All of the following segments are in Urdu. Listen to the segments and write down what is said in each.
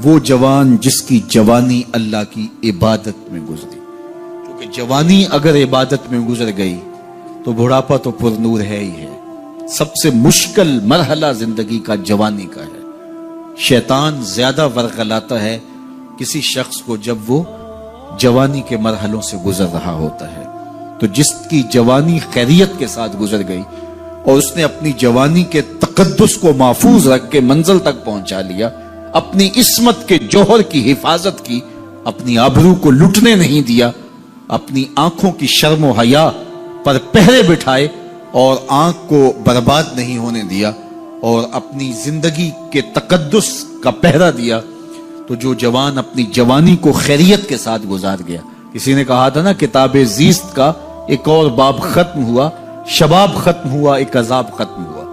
وہ جوان جس کی جوانی اللہ کی عبادت میں گزری. کیونکہ جوانی اگر عبادت میں گزر گئی تو بڑھاپا تو پر نور ہے ہی ہے. سب سے مشکل مرحلہ زندگی کا جوانی کا ہے. شیطان زیادہ ورغلاتا ہے کسی شخص کو جب وہ جوانی کے مرحلوں سے گزر رہا ہوتا ہے. تو جس کی جوانی خیریت کے ساتھ گزر گئی اور اس نے اپنی جوانی کے تقدس کو محفوظ رکھ کے منزل تک پہنچا لیا، اپنی عصمت کے جوہر کی حفاظت کی، اپنی آبرو کو لٹنے نہیں دیا، اپنی آنکھوں کی شرم و حیا پر پہرے بٹھائے اور آنکھ کو برباد نہیں ہونے دیا اور اپنی زندگی کے تقدس کا پہرا دیا، تو جو جوان اپنی جوانی کو خیریت کے ساتھ گزار گیا. کسی نے کہا تھا نا، کتاب زیست کا ایک اور باب ختم ہوا، شباب ختم ہوا، ایک عذاب ختم ہوا.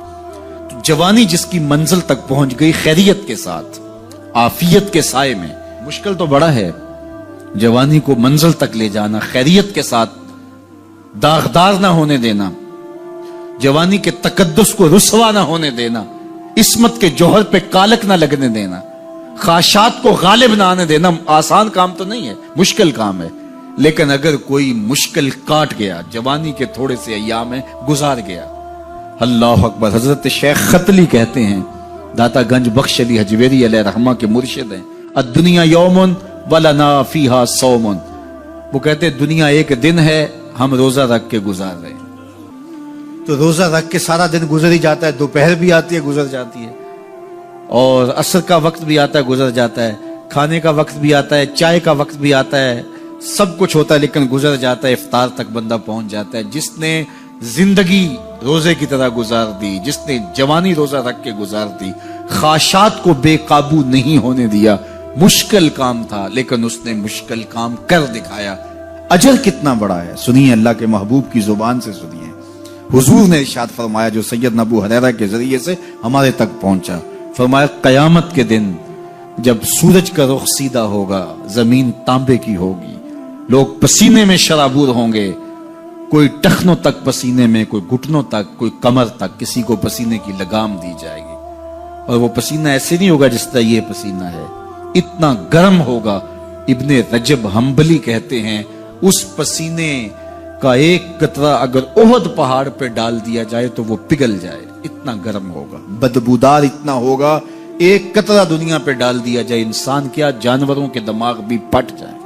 تو جوانی جس کی منزل تک پہنچ گئی خیریت کے ساتھ، عافیت کے سائے میں. مشکل تو بڑا ہے جوانی کو منزل تک لے جانا، خیریت کے ساتھ، داغدار نہ ہونے دینا، جوانی کے تقدس کو رسوا نہ ہونے دینا، عصمت کے جوہر پہ کالک نہ لگنے دینا، خواہشات کو غالب نہ آنے دینا. آسان کام تو نہیں ہے، مشکل کام ہے. لیکن اگر کوئی مشکل کاٹ گیا، جوانی کے تھوڑے سے ایام میں گزار گیا. اللہ اکبر. حضرت شیخ خطلی کہتے ہیں، داتا گنج بخش علی حجویری علیہ رحمہ کے مرشد ہیں، الدنیا یوم ولنا فیہا صوم. وہ کہتے ہیں دنیا ایک دن ہے، ہم روزہ رکھ کے گزار رہے ہیں. تو روزہ رکھ کے سارا دن گزر ہی جاتا ہے. دوپہر بھی آتی ہے، گزر جاتی ہے، اور عصر کا وقت بھی آتا ہے، گزر جاتا ہے، کھانے کا وقت بھی آتا ہے، چائے کا وقت بھی آتا ہے، سب کچھ ہوتا ہے، لیکن گزر جاتا ہے. افطار تک بندہ پہنچ جاتا ہے. جس نے زندگی روزے کی طرح گزار دی، جس نے جوانی روزہ رکھ کے گزار دی، خواہشات کو بے قابو نہیں ہونے دیا، مشکل کام تھا لیکن اس نے مشکل کام کر دکھایا. اجر کتنا بڑا ہے، سنیے اللہ کے محبوب کی زبان سے سنیے. حضور نے ارشاد فرمایا جو سیدنا ابو ہریرہ کے ذریعے سے ہمارے تک پہنچا. فرمایا قیامت کے دن جب سورج کا رخ سیدھا ہوگا، زمین تانبے کی ہوگی، لوگ پسینے میں شرابور ہوں گے، کوئی ٹخنوں تک پسینے میں، کوئی گھٹنوں تک، کوئی کمر تک، کسی کو پسینے کی لگام دی جائے گی. اور وہ پسینہ ایسے نہیں ہوگا جس طرح یہ پسینہ ہے، اتنا گرم ہوگا. ابن رجب حنبلی کہتے ہیں اس پسینے کا ایک قطرہ اگر احد پہاڑ پہ ڈال دیا جائے تو وہ پگھل جائے، اتنا گرم ہوگا، بدبودار اتنا ہوگا. ایک قطرہ دنیا پہ ڈال دیا جائے، انسان کیا جانوروں کے دماغ بھی پھٹ جائیں.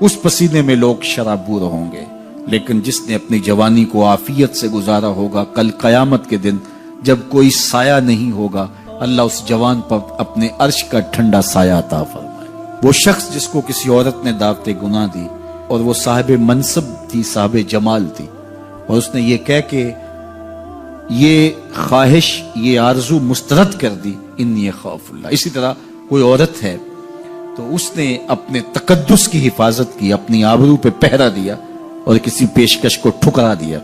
اس پسینے میں لوگ شرابور ہوں گے. لیکن جس نے اپنی جوانی کو عافیت سے گزارا ہوگا، کل قیامت کے دن جب کوئی سایہ نہیں ہوگا، اللہ اس جوان پر اپنے عرش کا ٹھنڈا سایہ عطا فرمائے. وہ شخص جس کو کسی عورت نے دعوت گناہ دی اور وہ صاحب منصب تھی، صاحب جمال تھی، اور اس نے یہ کہہ کے یہ خواہش، یہ آرزو مسترد کر دی، انی خاف اللہ. اسی طرح کوئی عورت ہے تو اس نے اپنے تقدس کی حفاظت کی، اپنی آبرو پہ پہرا دیا اور کسی پیشکش کو ٹھکرا دیا،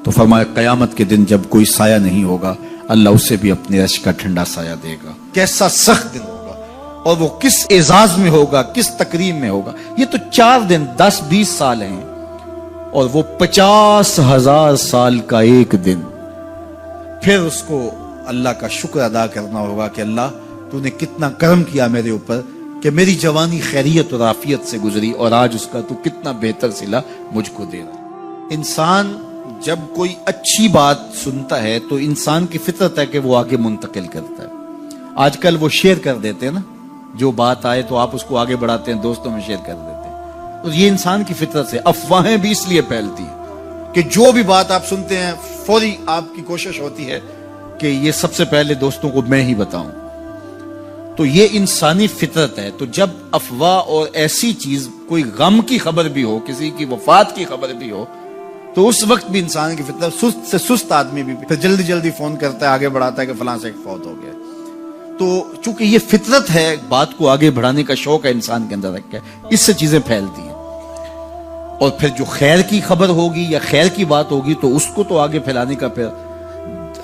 تو فرمایا قیامت کے دن جب کوئی سایہ نہیں ہوگا، اللہ اسے بھی اپنے عرش کا ٹھنڈا سایہ دے گا. کیسا سخت دن ہوگا، اور وہ کس اعزاز میں ہوگا، کس تکریم میں ہوگا. یہ تو 4 دن 10-20 سال ہیں، اور وہ 50,000 سال کا ایک دن. پھر اس کو اللہ کا شکر ادا کرنا ہوگا کہ اللہ تو نے کتنا کرم کیا میرے اوپر کہ میری جوانی خیریت اور عافیت سے گزری، اور آج اس کا تو کتنا بہتر صلہ مجھ کو دے رہا. انسان جب کوئی اچھی بات سنتا ہے تو انسان کی فطرت ہے کہ وہ آگے منتقل کرتا ہے. آج کل وہ شیئر کر دیتے ہیں نا، جو بات آئے تو آپ اس کو آگے بڑھاتے ہیں، دوستوں میں شیئر کر دیتے ہیں. تو یہ انسان کی فطرت سے. افواہیں بھی اس لیے پھیلتی ہیں کہ جو بھی بات آپ سنتے ہیں فوری آپ کی کوشش ہوتی ہے کہ یہ سب سے پہلے دوستوں کو میں ہی بتاؤں. تو یہ انسانی فطرت ہے. تو جب افواہ اور ایسی چیز، کوئی غم کی خبر بھی ہو، کسی کی وفات کی خبر بھی ہو، تو اس وقت بھی انسان کی فطرت، سست سے سست آدمی بھی پھر جلدی جلدی فون کرتا ہے، آگے بڑھاتا ہے کہ فلاں سے ایک فوت ہو گیا. تو چونکہ یہ فطرت ہے، بات کو آگے بڑھانے کا شوق ہے انسان کے اندر رکھا ہے، اس سے چیزیں پھیلتی ہیں. اور پھر جو خیر کی خبر ہوگی یا خیر کی بات ہوگی تو اس کو تو آگے پھیلانے کا پھر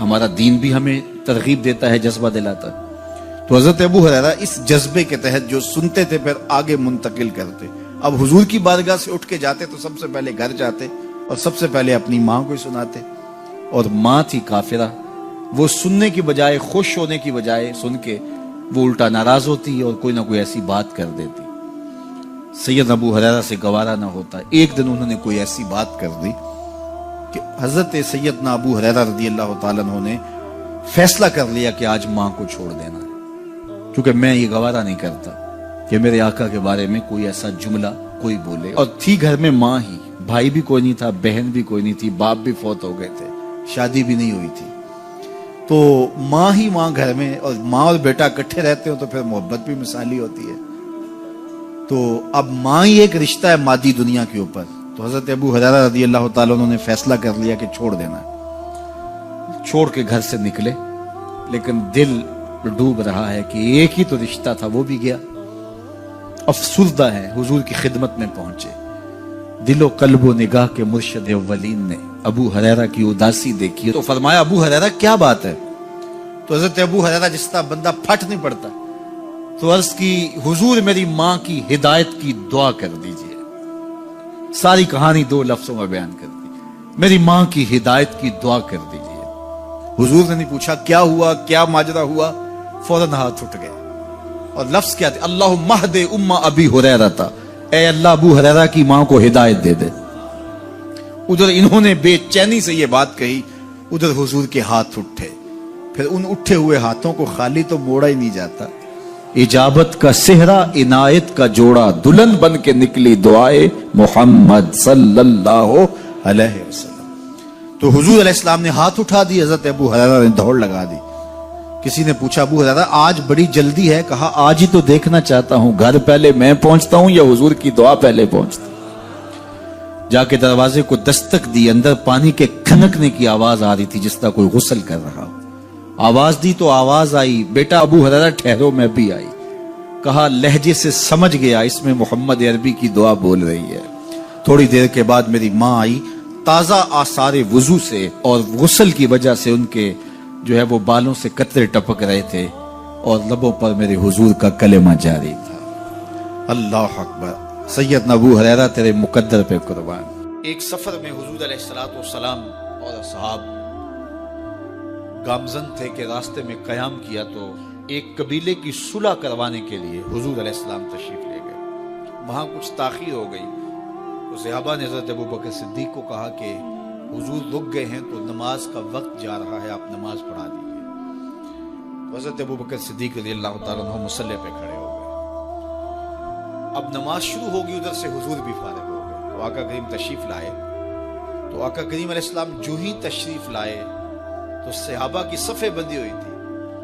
ہمارا دین بھی ہمیں ترغیب دیتا ہے، جذبہ دلاتا ہے. تو حضرت ابو ہریرہ اس جذبے کے تحت جو سنتے تھے پھر آگے منتقل کرتے. اب حضور کی بارگاہ سے اٹھ کے جاتے تو سب سے پہلے گھر جاتے اور سب سے پہلے اپنی ماں کو سناتے. اور ماں تھی کافرہ، وہ سننے کی بجائے، خوش ہونے کی بجائے سن کے وہ الٹا ناراض ہوتی اور کوئی نہ کوئی ایسی بات کر دیتی. سید ابو ہریرہ سے گوارا نہ ہوتا. ایک دن انہوں نے کوئی ایسی بات کر دی کہ حضرت سیدنا ابو ہریرہ رضی اللہ تعالیٰ عنہ نے فیصلہ کر لیا کہ آج ماں کو چھوڑ دینا ہے، کیونکہ میں یہ گوارا نہیں کرتا کہ میرے آقا کے بارے میں کوئی ایسا جملہ کوئی بولے. اور تھی گھر میں ماں ہی، بھائی بھی کوئی نہیں تھا، بہن بھی کوئی نہیں تھی، باپ بھی فوت ہو گئے تھے، شادی بھی نہیں ہوئی تھی. تو ماں ہی ماں گھر میں، اور ماں اور بیٹا اکٹھے رہتے ہو تو پھر محبت بھی مثالی ہوتی ہے. تو اب ماں ہی ایک رشتہ ہے مادی دنیا کے اوپر. تو حضرت ابو ہریرہ رضی اللہ تعالیٰ عنہ نے فیصلہ کر لیا کہ چھوڑ دینا ہے. چھوڑ کے گھر سے نکلے، لیکن دل ڈوب رہا ہے کہ ایک ہی تو رشتہ تھا وہ بھی گیا. افسردہ ہے، حضور کی خدمت میں پہنچے. دل و قلب و نگاہ کے مرشد اولین نے ابو ہریرہ کی اداسی دیکھی تو فرمایا ابو ہریرہ کیا بات ہے؟ تو حضرت ابو ہریرہ جس طرح بندہ پھٹ نہیں پڑتا تو عرض کی حضور میری ماں کی ہدایت کی دعا کر دیجئے. ساری کہانی 2 لفظوں میں بیان کر دی، میری ماں کی ہدایت کی دعا کر دیجئے. حضور نے نہیں پوچھا کیا ہوا، کیا ماجرا ہوا، فوراً ہاتھ اٹھ گئے. اور لفظ کیا تھے؟ اللہم اہد ام ابی ہریرہ تھا، اے اللہ ابو ہریرہ کی ماں کو ہدایت دے دے. ادھر انہوں نے بے چینی سے یہ بات کہی، ادھر حضور کے ہاتھ اٹھے. پھر ان اٹھے ہوئے ہاتھوں کو خالی تو موڑا ہی نہیں جاتا. اجابت کا صحرا، عنایت کا جوڑا، دلہن بن کے نکلی دعائے محمد صلی اللہ علیہ وسلم. تو حضور علیہ السلام نے ہاتھ اٹھا دی، حضرت ابو ہریرہ نے دوڑ لگا دی. کسی نے پوچھا ابو ہریرہ آج بڑی جلدی ہے؟ کہا آج ہی تو دیکھنا چاہتا ہوں، گھر پہلے میں پہنچتا ہوں یا حضور کی دعا پہلے پہنچتی. جا کے دروازے کو دستک دی، اندر پانی کے کھنکنے کی آواز آ رہی تھی جس طرح کوئی غسل کر رہا ہو. آواز دی تو آواز آئی، بیٹا ابو ہریرہ ٹھہرو. میں بھی آئی. کہا لہجے سے سمجھ گیا اس میں محمد عربی کی دعا بول رہی ہے. تھوڑی دیر کے بعد میری ماں آئی تازہ آثار وضو سے، اور غسل کی وجہ سے ان کے جو ہے وہ بالوں سے قطرے ٹپک رہے تھے اور لبوں پر میرے حضور کا کلمہ جاری تھا. اللہ اکبر. سیدنا ابو ہریرہ تیرے مقدر پہ قربان. ایک سفر میں حضور علیہ السلام اور اصحاب گامزن تھے کہ راستے میں قیام کیا تو ایک قبیلے کی صلح کروانے کے لیے حضور علیہ السلام تشریف لے گئے. وہاں کچھ تاخیر ہو گئی تو صحابہ نے حضرت ابوبکر صدیق کو کہا کہ حضور رک گئے ہیں تو نماز کا وقت جا رہا ہے، آپ نماز پڑھا دیجیے. حضرت ابوبکر صدیق رضی اللہ تعالیٰ عنہ مصلی پہ کھڑے ہو گئے. اب نماز شروع ہوگی، ادھر سے حضور بھی فارغ ہو گئے. تو آقا کریم تشریف لائے. تو آقا کریم علیہ السلام جو ہی تشریف لائے تو صحابہ کی صفیں بندی ہوئی تھی.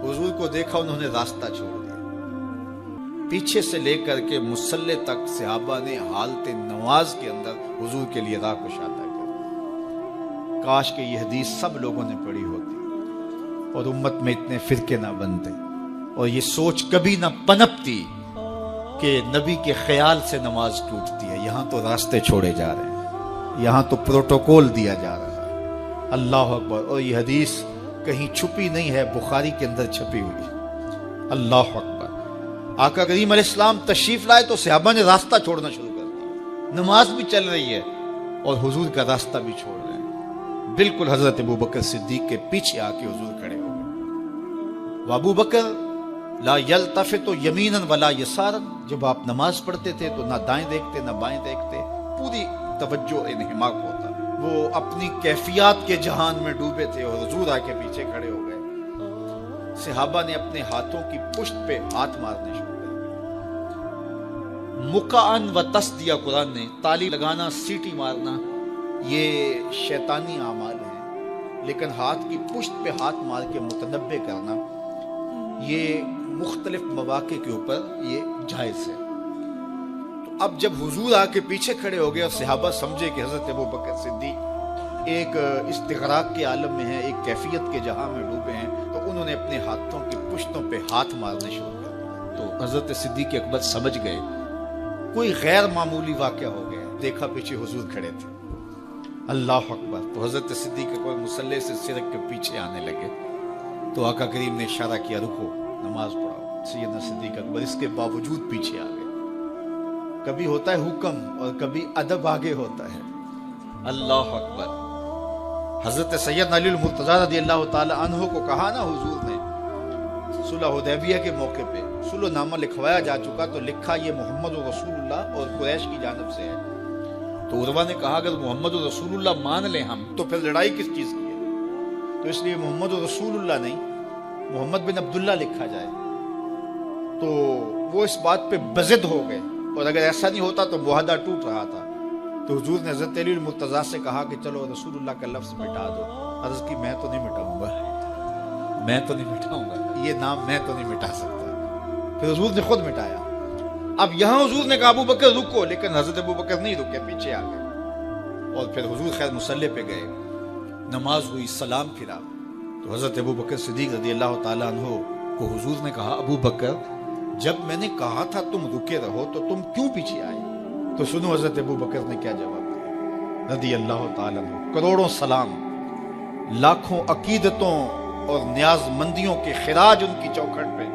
حضور کو دیکھا، انہوں نے راستہ چھوڑ دیا. پیچھے سے لے کر کے مصلی تک صحابہ نے حالت نماز کے اندر حضور کے لیے راہ کشادہ کر. کاش کہ یہ حدیث سب لوگوں نے پڑھی ہوتی اور امت میں اتنے فرقے نہ بنتے اور یہ سوچ کبھی نہ پنپتی کہ نبی کے خیال سے نماز ٹوٹتی ہے. یہاں تو راستے چھوڑے جا رہے ہیں، یہاں تو پروٹوکول دیا جا رہا ہے. اللہ اکبر. اور یہ حدیث کہیں چھپی نہیں ہے، بخاری کے اندر چھپی ہوئی. اللہ اکبر. آقا کریم علیہ السلام تشریف لائے تو صحابہ نے راستہ چھوڑنا شروع کر دیا. نماز بھی چل رہی ہے اور حضور کا راستہ بھی چھوڑ رہے ہیں. بالکل حضرت ابوبکر صدیق کے پیچھے آ کے حضور کھڑے ہو گئے. وابو بکر لا یلتفت یمینا ولا یسارا. جب آپ نماز پڑھتے تھے تو نہ دائیں دیکھتے نہ بائیں دیکھتے، پوری توجہ انہماک ہوتا. وہ اپنی کیفیات کے جہان میں ڈوبے تھے اور حضور آ کے پیچھے کھڑے ہو گئے. صحابہ نے اپنے ہاتھوں کی پشت پہ ہاتھ مارنے شروع کر دیے. مقعن و تصدیہ، قرآن نے تالی لگانا، سیٹی مارنا یہ شیطانی اعمال ہیں، لیکن ہاتھ کی پشت پہ ہاتھ مار کے متنبع کرنا یہ مختلف مواقع کے اوپر یہ جائز ہے. تو اب جب حضور آ کے پیچھے کھڑے ہو گئے اور صحابہ سمجھے کہ حضرت ابوبکر صدیق ایک استغراق کے عالم میں ہیں، ایک کیفیت کے جہاں میں ڈوبے ہیں، تو انہوں نے اپنے ہاتھوں کی پشتوں پہ ہاتھ مارنے شروع کر دیا. تو حضرت صدیق اکبر سمجھ گئے کوئی غیر معمولی واقعہ ہو گیا. دیکھا پیچھے حضور کھڑے تھے. اللہ اکبر. تو حضرت صدیق کوئی مصلی سے سرک کے پیچھے آنے لگے تو آقا کریم نے اشارہ کیا رکو، نماز پڑھاؤ. سیدنا صدیق اکبر اس کے باوجود پیچھے آ گئے. کبھی ہوتا ہے حکم اور کبھی ادب آگے ہوتا ہے. اللہ اکبر. حضرت سیدنا علی المرتضیٰ رضی اللہ تعالی عنہ کو کہا نا حضور نے صلح حدیبیہ کے موقع پہ صلح نامہ لکھوایا جا چکا، تو لکھا یہ محمد رسول اللہ اور قریش کی جانب سے ہے۔ تو عروہ نے کہا اگر محمد رسول اللہ مان لیں ہم تو پھر لڑائی کس چیز کی ہے؟ تو اس لیے محمد رسول اللہ نہیں، محمد بن عبداللہ لکھا جائے۔ تو وہ اس بات پہ بضد ہو گئے، اور اگر ایسا نہیں ہوتا تو معاہدہ ٹوٹ رہا تھا۔ تو حضور نے حضرت علی المرتضیٰ سے کہا کہ چلو رسول اللہ کا لفظ مٹا دو۔ عرض کی میں تو نہیں مٹاؤں گا، میں تو نہیں مٹاؤں گا، یہ نام میں تو نہیں مٹا سکتا۔ پھر حضور نے خود مٹایا۔ اب یہاں حضور نے کہا ابو بکر رکو، لیکن حضرت ابو بکر نہیں رکے، پیچھے آ گئے، اور پھر حضور خیر مصلی پہ گئے، نماز ہوئی، سلام پھرا، تو حضرت ابو بکر صدیق رضی اللہ تعالیٰ عنہ کو حضور نے کہا ابو بکر جب میں نے کہا تھا تم رکے رہو تو تم کیوں پیچھے آئے؟ تو سنو حضرت ابو بکر نے کیا جواب دیا رضی اللہ تعالیٰ عنہ۔ کروڑوں سلام، لاکھوں عقیدتوں اور نیاز مندیوں کے خراج ان کی چوکھٹ پہ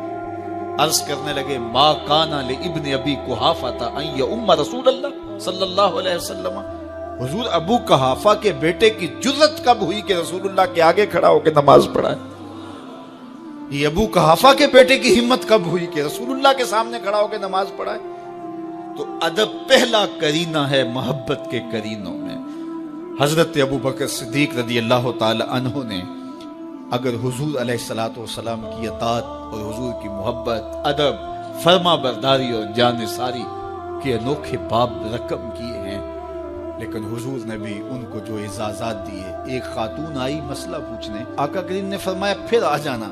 عرض کرنے لگے ما کانا لابن ابی قحافہ ان یؤم رسول اللہ صلی اللہ علیہ وسلم۔ حضور ابو قحافہ کے بیٹے کی جرت کب ہوئی کہ رسول اللہ کے آگے کھڑا ہو کے نماز پڑھائے؟ یہ ابو قحافہ کے بیٹے کی ہمت کب ہوئی کہ رسول اللہ کے سامنے کھڑا ہو کے نماز پڑھائے؟ تو ادب پہلا کرینہ ہے محبت کے کرینوں میں۔ حضرت ابو بکر صدیق رضی اللہ تعالی عنہ نے اگر حضور علیہ الصلوۃ والسلام کی اطاعت اور حضور کی محبت، ادب، فرما برداری اور جانثاری کے انوکھے باب رقم کیے ہیں، لیکن حضور نے بھی ان کو جو اعزازات دیے۔ ایک خاتون آئی مسئلہ پوچھنے، آقا کریم نے فرمایا پھر آ جانا۔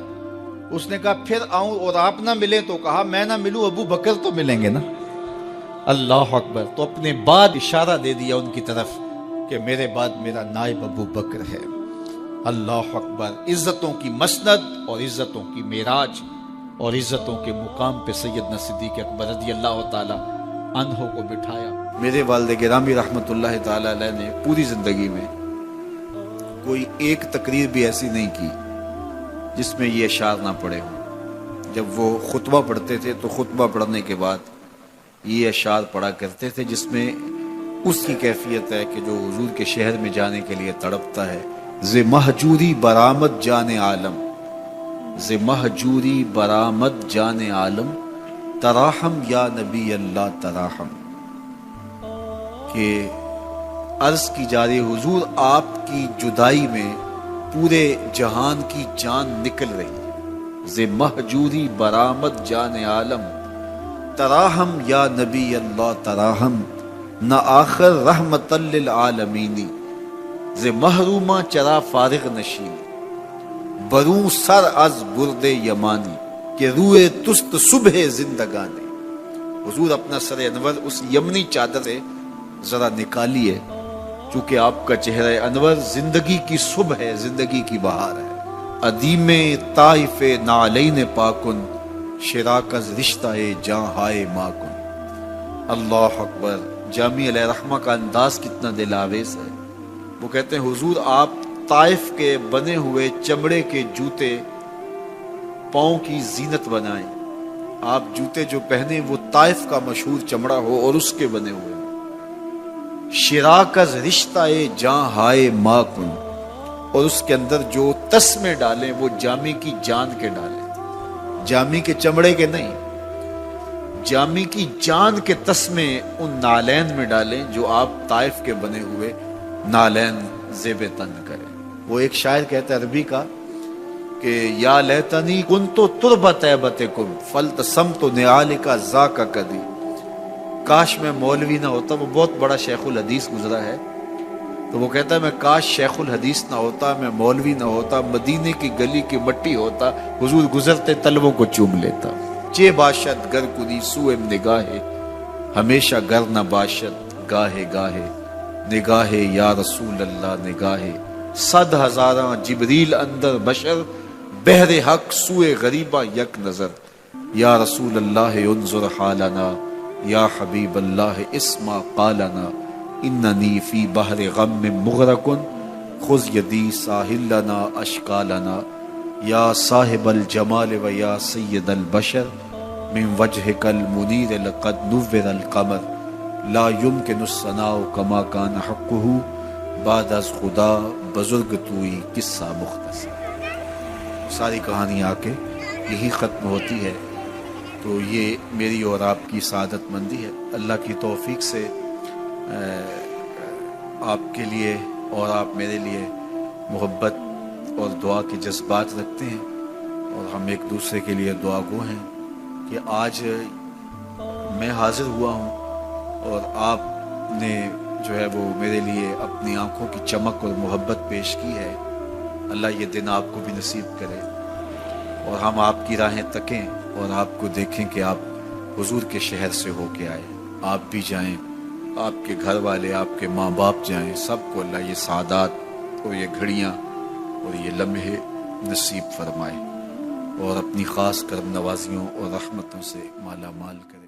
اس نے کہا پھر آؤں اور آپ نہ ملیں؟ تو کہا میں نہ ملوں ابو بکر تو ملیں گے نا۔ اللہ اکبر۔ تو اپنے بعد اشارہ دے دیا ان کی طرف کہ میرے بعد میرا نائب ابو بکر ہے۔ اللہ اکبر۔ عزتوں کی مسند اور عزتوں کی معراج اور عزتوں کے مقام پہ سیدنا صدیق اکبر رضی اللہ تعالی عنہ کو بٹھایا۔ میرے والد گرامی رحمت اللہ تعالی علیہ نے پوری زندگی میں کوئی ایک تقریر بھی ایسی نہیں کی جس میں یہ اشعار نہ پڑے ہوں۔ جب وہ خطبہ پڑھتے تھے تو خطبہ پڑھنے کے بعد یہ اشعار پڑھا کرتے تھے، جس میں اس کی کیفیت ہے کہ جو حضور کے شہر میں جانے کے لیے تڑپتا ہے۔ ز مہجوری برآمد جان عالم، ز مہجوری برآمد جان عالم، تراحم یا نبی اللہ تراحم۔ کہ عرض کی جا رہی حضور آپ کی جدائی میں پورے جہان کی جان نکل رہی ہے۔ ز مہجوری برآمد جان عالم، تراحم یا نبی اللہ تراحم، نہ آخر رحمت للعالمین، ز محرومہ چرا فارغ نشین، بروں سر از برد یمانی، کہ روئے تست صبح زندگانی۔ حضور اپنا سر انور اس یمنی چادر سے ذرا نکالیے، چونکہ آپ کا چہرہ انور زندگی کی صبح ہے، زندگی کی بہار ہے۔ ادیم طائف نعلین پاکن، شراک از رشتہ جاں ہائے ماکن۔ اللہ اکبر۔ جامع علیہ رحمہ کا انداز کتنا دل آویز ہے۔ وہ کہتے ہیں حضور آپ طائف کے بنے ہوئے چمڑے کے جوتے پاؤں کی زینت بنائیں۔ آپ جوتے جو پہنے وہ طائف کا مشہور چمڑا ہو اور اس کے بنے ہوئے۔ شراک از رشتہ جاں ہائے ماکن، اور اس کے اندر جو تسمے ڈالیں وہ جامی کی جان کے ڈالیں، جامی کے چمڑے کے نہیں، جامی کی جان کے تسمے ان نالین میں ڈالیں جو آپ طائف کے بنے ہوئے نالین زیب تن کریں۔ وہ ایک شاعر کہتا ہے عربی کا کہ یا لیتنی کنت تربت ایبتکم فلتسمت نعالک ذاک کدی، کاش میں مولوی نہ ہوتا۔ وہ بہت بڑا شیخ الحدیث گزرا ہے، تو وہ کہتا ہے میں کاش شیخ الحدیث نہ ہوتا، میں مولوی نہ ہوتا، مدینے کی گلی کی مٹی ہوتا، حضور گزرتے طلبوں کو چوم لیتا۔ چے باشد گر کنی سوئے نگاہے، ہمیشہ گر نہ باشد گاہے گاہے، نگاہے یا رسول اللہ نگاہے، صد ہزاراں جبریل اندر بشر، بحر حق سوئے غریبہ یک نظر، یا رسول اللہ انظر حالنا، یا حبیب اللہ اسما قالنا، اننی فی بحر غم مغرقن، خذ یدی ساحل لنا اشکالنا، یا صاحب الجمال و یا سید البشر، من وجہک المنیر لقد نور القمر، لا یمکن الثناء کما کان حقہ، بعد از خدا بزرگ توئی قصہ مختصر۔ ساری کہانی آ کے یہی ختم ہوتی ہے. تو یہ میری اور آپ کی سعادت مندی ہے. اللہ کی توفیق سے آپ کے لیے اور آپ میرے لیے محبت اور دعا کے جذبات رکھتے ہیں، اور ہم ایک دوسرے کے لیے دعا گو ہیں کہ آج میں حاضر ہوا ہوں اور آپ نے جو ہے وہ میرے لیے اپنی آنکھوں کی چمک اور محبت پیش کی ہے. اللہ یہ دن آپ کو بھی نصیب کرے اور ہم آپ کی راہیں تکیں اور آپ کو دیکھیں کہ آپ حضور کے شہر سے ہو کے آئے. آپ بھی جائیں، آپ کے گھر والے، آپ کے ماں باپ جائیں، سب کو اللہ یہ سعادات اور یہ گھڑیاں اور یہ لمحے نصیب فرمائے اور اپنی خاص کرم نوازیوں اور رحمتوں سے مالا مال کرے.